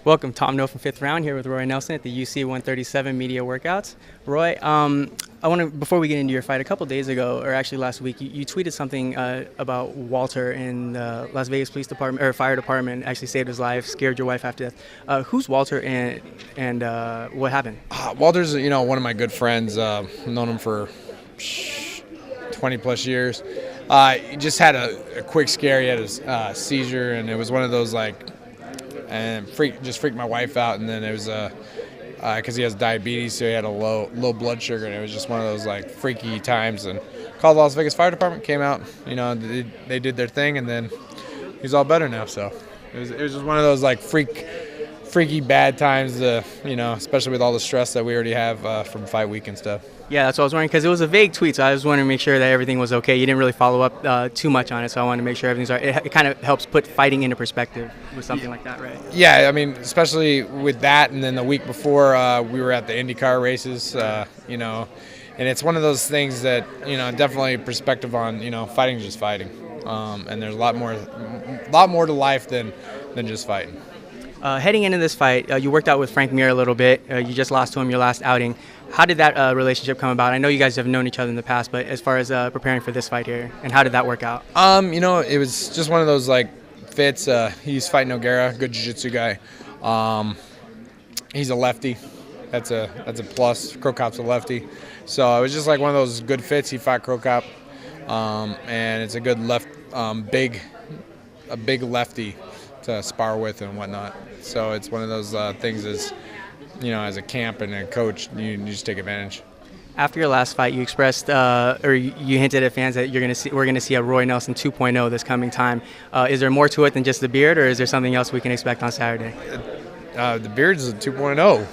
Welcome, Tom No from 5thRound here with Roy Nelson at the UC 137 Media Workouts. Roy, I want to, before we get into your fight, a couple days ago, or actually last week, you tweeted something about Walter in the Las Vegas Police Department or Fire Department. Actually saved his life, scared your wife half to death. Who's Walter, and what happened? Walter's, one of my good friends. I've known him for 20 plus years. He just had a quick scare. He had a seizure, and it was one of those and freaked my wife out. And then it was because he has diabetes, so he had a low blood sugar, and it was just one of those freaky times. And called the Las Vegas Fire Department, came out, they did their thing, and then he's all better now. So it was just one of those freaky bad times, especially with all the stress that we already have from fight week and stuff. Yeah, that's what I was wondering, because it was a vague tweet, so I was wanting to make sure that everything was okay. You didn't really follow up too much on it, so I wanted to make sure everything's all right. It kind of helps put fighting into perspective with something like that, right? Yeah, I mean, especially with that, and then the week before we were at the IndyCar races, and it's one of those things that, definitely perspective on, fighting is just fighting, and there's a lot more to life than just fighting. Heading into this fight, you worked out with Frank Mir a little bit. You just lost to him your last outing. How did that relationship come about? I know you guys have known each other in the past, but as far as preparing for this fight here, and how did that work out? It was just one of those fits. He's fighting O'Gara, good jiu-jitsu guy. He's a lefty. That's a plus. Krokop's a lefty. So it was just one of those good fits. He fought Krokop, and it's a good big lefty to spar with and whatnot. So it's one of those things as a camp and a coach, you just take advantage. After your last fight, you expressed or you hinted at fans that we're going to see a Roy Nelson 2.0 this coming time. Is there more to it than just the beard, or is there something else we can expect on Saturday? The beard's a 2.0.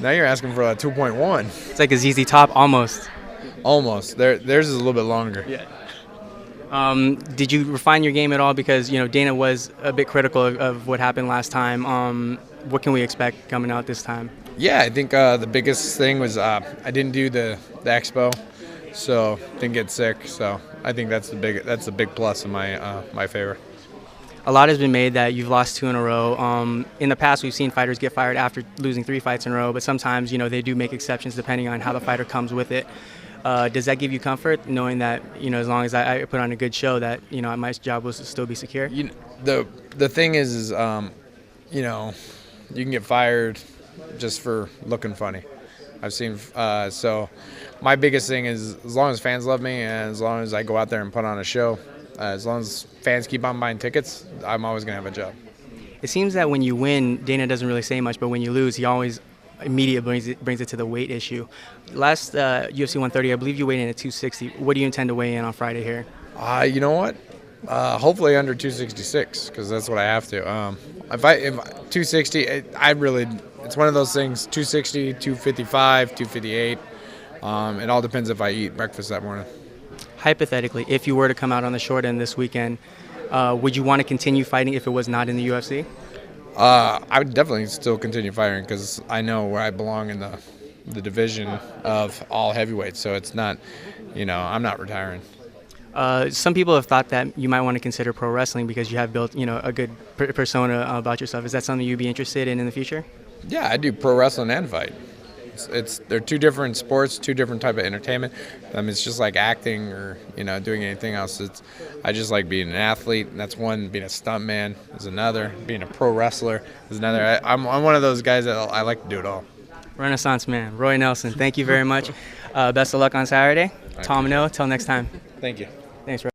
Now you're asking for a 2.1. It's like a ZZ Top almost. Almost. Theirs is a little bit longer. Yeah. Did you refine your game at all? Because Dana was a bit critical of what happened last time. What can we expect coming out this time? Yeah, I think the biggest thing was I didn't do the expo, so didn't get sick. So I think that's the big plus in my favor. A lot has been made that you've lost 2 in a row. In the past, we've seen fighters get fired after losing 3 fights in a row, but sometimes they do make exceptions depending on how the fighter comes with it. Does that give you comfort, knowing that as long as I put on a good show, that my job will still be secure? The thing is you can get fired just for looking funny. I've seen so my biggest thing is, as long as fans love me and as long as I go out there and put on a show, as long as fans keep on buying tickets, I'm always gonna have a job. It seems that when you win, Dana doesn't really say much, but when you lose, he always immediately brings it to the weight issue. Last UFC 130, I believe you weighed in at 260. What do you intend to weigh in on Friday here? You know what? Hopefully under 266, because that's what I have to. If 260, it's one of those things. 260, 255, 258. It all depends if I eat breakfast that morning. Hypothetically, if you were to come out on the short end this weekend, would you want to continue fighting if it was not in the UFC? I would definitely still continue fighting, because I know where I belong in the division of all heavyweights. So it's not, I'm not retiring. Some people have thought that you might want to consider pro wrestling because you have built, a good persona about yourself. Is that something you'd be interested in the future? Yeah, I do pro wrestling and fight. They're two different sports, two different type of entertainment. It's just like acting or doing anything else. I just like being an athlete, and that's one. Being a stuntman is another. Being a pro wrestler is another. I'm one of those guys that I like to do it all. Renaissance man, Roy Nelson. Thank you very much. Best of luck on Saturday. Tom No. Till next time. Thank you. Thanks, Roy.